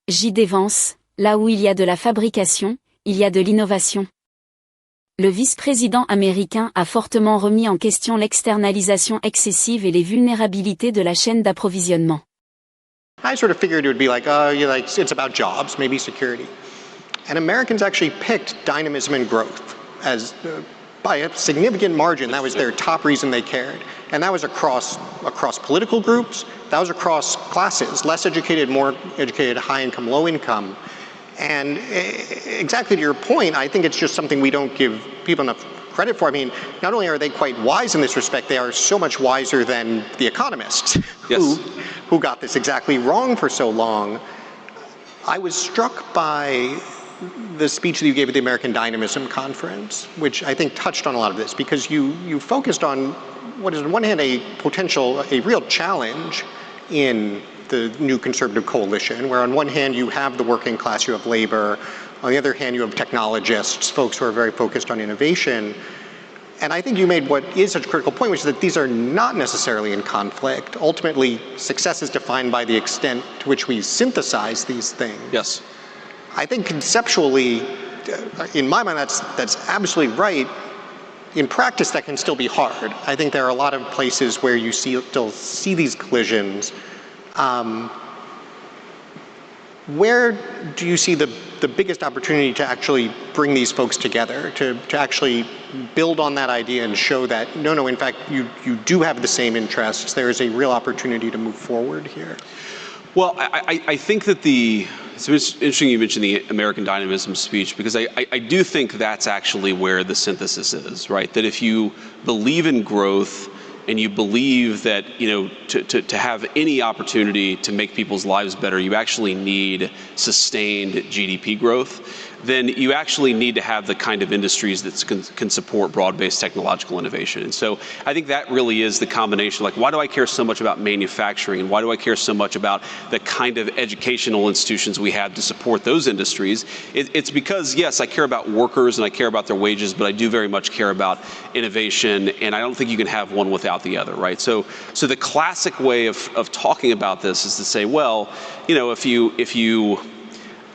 JD Vance, là où il y a de la fabrication, il y a de l'innovation. Le vice-président américain a fortement remis en question l'externalisation excessive et les vulnérabilités de la chaîne d'approvisionnement. I sort of figured it would be like, it's about jobs, maybe security. And Americans actually picked dynamism and growth as, by a significant margin, that was their top reason they cared. And that was across political groups, that was across classes, less educated, more educated, high income, low income. And exactly to your point, I think it's just something we don't give people enough credit for. I mean, not only are they quite wise in this respect, they are so much wiser than the economists who got this exactly wrong for so long. I was struck by the speech that you gave at the American Dynamism Conference, which I think touched on a lot of this, because you focused on what is on one hand a real challenge in the new conservative coalition, where on one hand you have the working class, you have labor, on the other hand you have technologists, folks who are very focused on innovation. And I think you made what is such a critical point, which is that these are not necessarily in conflict. Ultimately, success is defined by the extent to which we synthesize these things. Yes. I think conceptually, in my mind, that's absolutely right. In practice, that can still be hard. I think there are a lot of places where you still see these collisions. Where do you see the biggest opportunity to actually bring these folks together, to actually build on that idea and show that, no, in fact, you do have the same interests. There is a real opportunity to move forward here? Well, I think that it's interesting you mentioned the American Dynamism speech, because I do think that's actually where the synthesis is, right? That if you believe in growth and you believe that, to have any opportunity to make people's lives better, you actually need sustained GDP growth, then you actually need to have the kind of industries that can support broad-based technological innovation. And so I think that really is the combination. Like, why do I care so much about manufacturing, and why do I care so much about the kind of educational institutions we have to support those industries? It's because, yes, I care about workers and I care about their wages, but I do very much care about innovation, and I don't think you can have one without the other, right? So the classic way of talking about this is to say, well, if you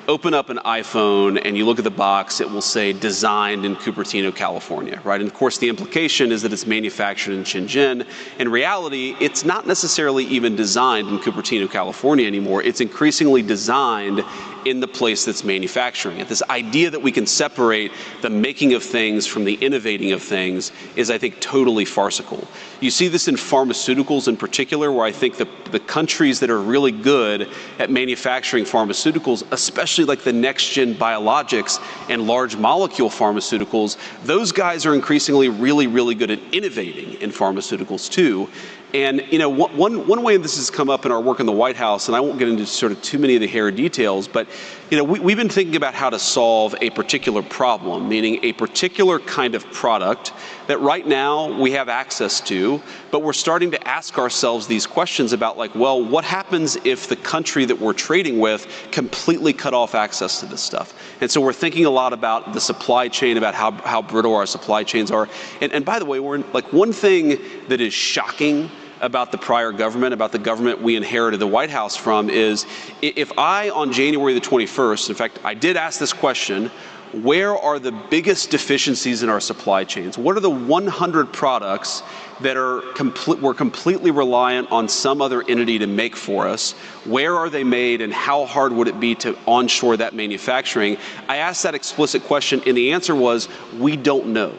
open up an iPhone and you look at the box, it will say designed in Cupertino, California, right? And of course, the implication is that it's manufactured in Shenzhen. In reality, it's not necessarily even designed in Cupertino, California anymore. It's increasingly designed in the place that's manufacturing it. This idea that we can separate the making of things from the innovating of things is, I think, totally farcical. You see this in pharmaceuticals in particular, where I think the countries that are really good at manufacturing pharmaceuticals, especially like the next-gen biologics and large molecule pharmaceuticals, those guys are increasingly really, really good at innovating in pharmaceuticals too. And one way this has come up in our work in the White House, and I won't get into sort of too many of the hair details, but we've been thinking about how to solve a particular problem, meaning a particular kind of product that right now we have access to, but we're starting to ask ourselves these questions about, like, well, what happens if the country that we're trading with completely cut off access to this stuff? And so we're thinking a lot about the supply chain, about how brittle our supply chains are. And by the way, one thing that is shocking about the prior government, about the government we inherited the White House from, is if I, on January the 21st, in fact, I did ask this question, where are the biggest deficiencies in our supply chains? What are the 100 products that we're completely reliant on some other entity to make for us? Where are they made, and how hard would it be to onshore that manufacturing? I asked that explicit question, and the answer was, we don't know.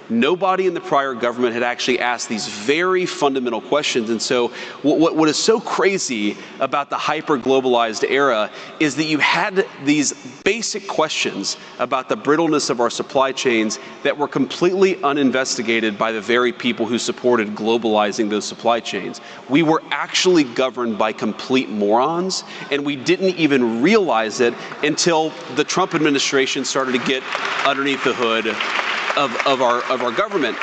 Nobody in the prior government had actually asked these very fundamental questions. And so what is so crazy about the hyper-globalized era is that you had these basic questions about the brittleness of our supply chains that were completely uninvestigated by the very people who supported globalizing those supply chains. We were actually governed by complete morons, and we didn't even realize it until the Trump administration started to get underneath the hood of our government.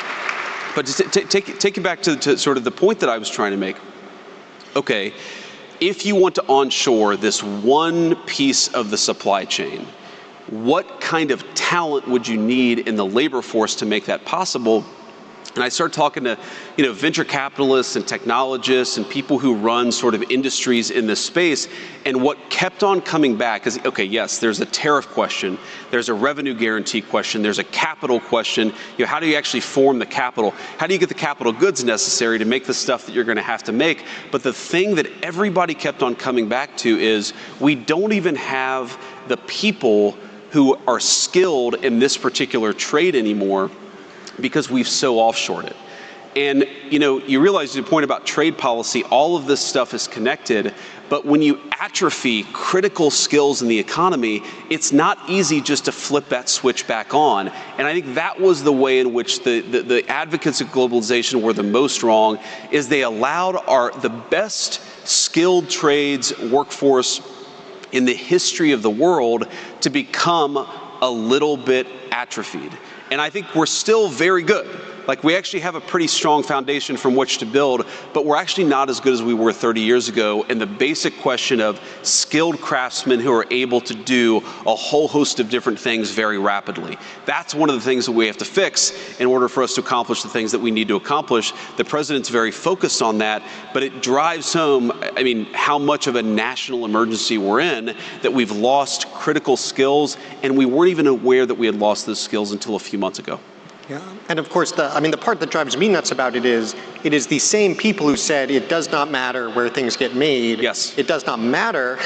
But to take it back to sort of the point that I was trying to make. Okay, if you want to onshore this one piece of the supply chain, what kind of talent would you need in the labor force to make that possible? And I started talking to, venture capitalists and technologists and people who run sort of industries in this space. And what kept on coming back is, okay, yes, there's a tariff question, there's a revenue guarantee question, there's a capital question. How do you actually form the capital? How do you get the capital goods necessary to make the stuff that you're going to have to make? But the thing that everybody kept on coming back to is we don't even have the people who are skilled in this particular trade anymore, because we've so offshored it. And you realize the point about trade policy, all of this stuff is connected, but when you atrophy critical skills in the economy, it's not easy just to flip that switch back on. And I think that was the way in which the advocates of globalization were the most wrong, is they allowed the best skilled trades workforce in the history of the world to become a little bit atrophied. And I think we're still very good. Like, we actually have a pretty strong foundation from which to build, but we're actually not as good as we were 30 years ago. And the basic question of skilled craftsmen who are able to do a whole host of different things very rapidly. That's one of the things that we have to fix in order for us to accomplish the things that we need to accomplish. The president's very focused on that, but it drives home, how much of a national emergency we're in, that we've lost critical skills, and we weren't even aware that we had lost those skills until a few months ago. Yeah, and of course, the part that drives me nuts about it is the same people who said it does not matter where things get made. Yes. It does not matter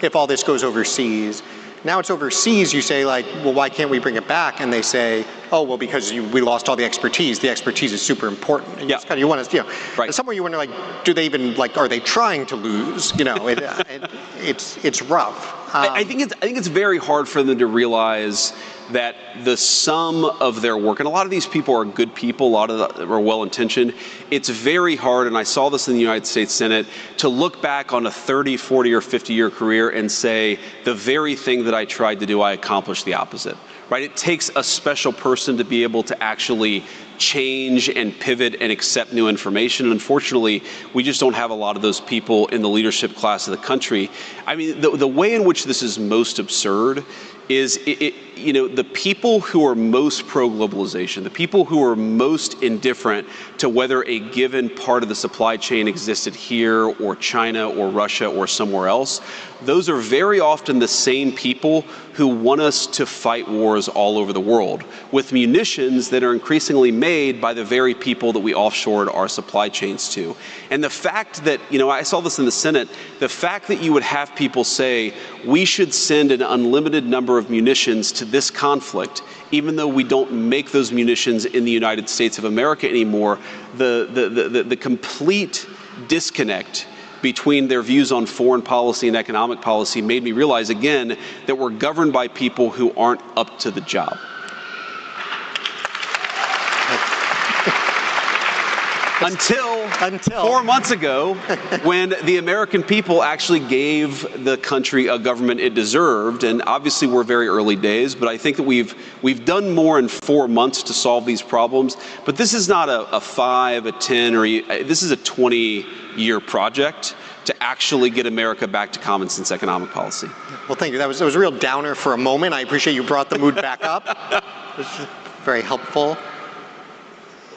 if all this goes overseas. Now it's overseas, you say, like, well, why can't we bring it back? And they say, oh, well, because we lost all the expertise. The expertise is super important. And you want to, right. Somewhere you wonder, like, do they even, like, are they trying to lose? It's rough. I think it's very hard for them to realize that the sum of their work, and a lot of these people are good people, a lot of them are well-intentioned. It's very hard, and I saw this in the United States Senate, to look back on a 30, 40, or 50-year career and say, the very thing that I tried to do, I accomplished the opposite. Right? It takes a special person to be able to actually change and pivot and accept new information. Unfortunately, we just don't have a lot of those people in the leadership class of the country. The way in which this is most absurd is the people who are most pro-globalization, the people who are most indifferent to whether a given part of the supply chain existed here or China or Russia or somewhere else, those are very often the same people who want us to fight wars all over the world with munitions that are increasingly made by the very people that we offshored our supply chains to. And the fact that, I saw this in the Senate, the fact that you would have people say, we should send an unlimited number of munitions to this conflict, even though we don't make those munitions in the United States of America anymore, the complete disconnect between their views on foreign policy and economic policy made me realize again that we're governed by people who aren't up to the job. Until 4 months ago, when the American people actually gave the country a government it deserved. And obviously we're very early days, but I think that we've done more in 4 months to solve these problems. But this is not a 5, a 10, or this is a 20-year project to actually get America back to common sense economic policy. Well, thank you. That was a real downer for a moment. I appreciate you brought the mood back up. This is very helpful.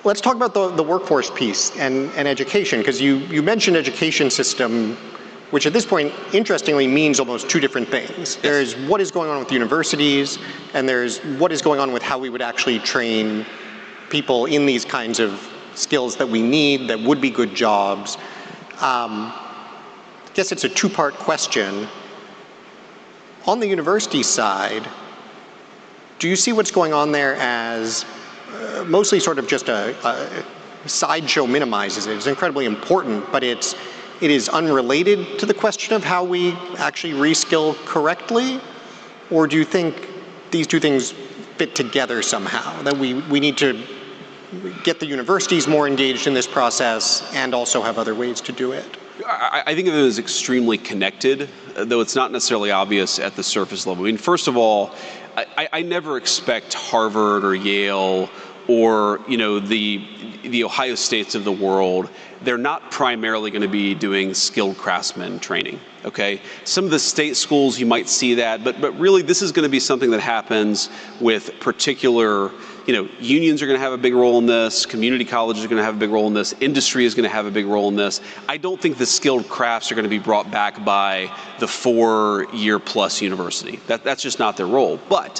Let's talk about the workforce piece and education, because you mentioned education system, which at this point, interestingly, means almost two different things. There's what is going on with universities, and there's what is going on with how we would actually train people in these kinds of skills that we need, that would be good jobs. I guess it's a two-part question. On the university side, do you see what's going on there as mostly sort of just a sideshow minimizes it? It's incredibly important, but it is unrelated to the question of how we actually reskill correctly? Or do you think these two things fit together somehow, that we need to get the universities more engaged in this process and also have other ways to do it? I think of it as extremely connected, though it's not necessarily obvious at the surface level. First of all, I never expect Harvard or Yale or the Ohio States of the world. They're not primarily going to be doing skilled craftsman training. Okay, some of the state schools you might see that, but really this is going to be something that happens with particular unions are going to have a big role in this, community colleges are going to have a big role in this, industry is going to have a big role in this. I don't think the skilled crafts are going to be brought back by the 4-year plus university. That's just not their role. But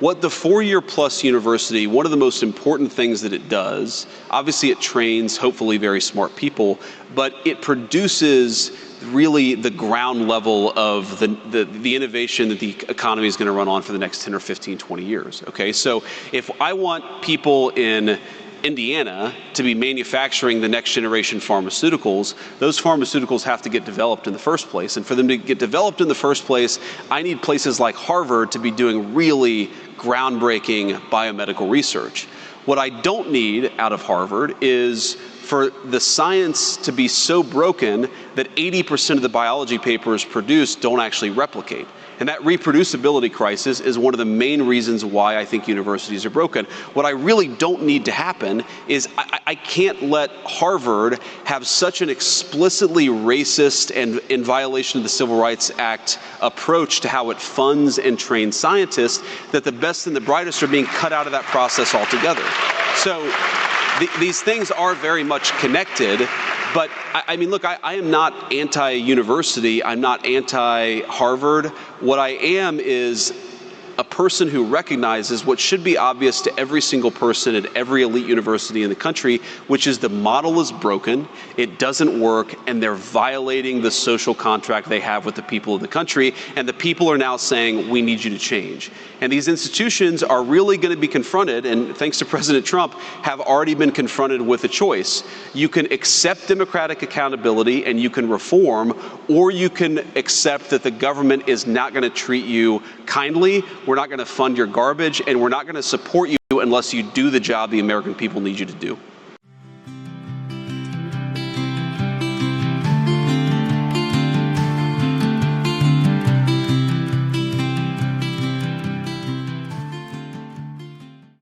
what the 4-year plus university, one of the most important things that it does, obviously it trains hopefully very smart people, but it produces really the ground level of the innovation that the economy is going to run on for the next 10 or 15, 20 years. Okay, so if I want people in Indiana to be manufacturing the next generation pharmaceuticals, those pharmaceuticals have to get developed in the first place. And for them to get developed in the first place, I need places like Harvard to be doing really groundbreaking biomedical research. What I don't need out of Harvard is for the science to be so broken that 80% of the biology papers produced don't actually replicate. And that reproducibility crisis is one of the main reasons why I think universities are broken. What I really don't need to happen is I can't let Harvard have such an explicitly racist and in violation of the Civil Rights Act approach to how it funds and trains scientists that the best and the brightest are being cut out of that process altogether. So these things are very much connected. But I mean, look, I am not anti-university. I'm not anti-Harvard. What I am is a person who recognizes what should be obvious to every single person at every elite university in the country, which is the model is broken, it doesn't work, and they're violating the social contract they have with the people of the country, and the people are now saying, we need you to change. And these institutions are really going to be confronted, and thanks to President Trump, have already been confronted with a choice. You can accept democratic accountability and you can reform, or you can accept that the government is not going to treat you kindly, we're not going to fund your garbage, and we're not going to support you unless you do the job the American people need you to do.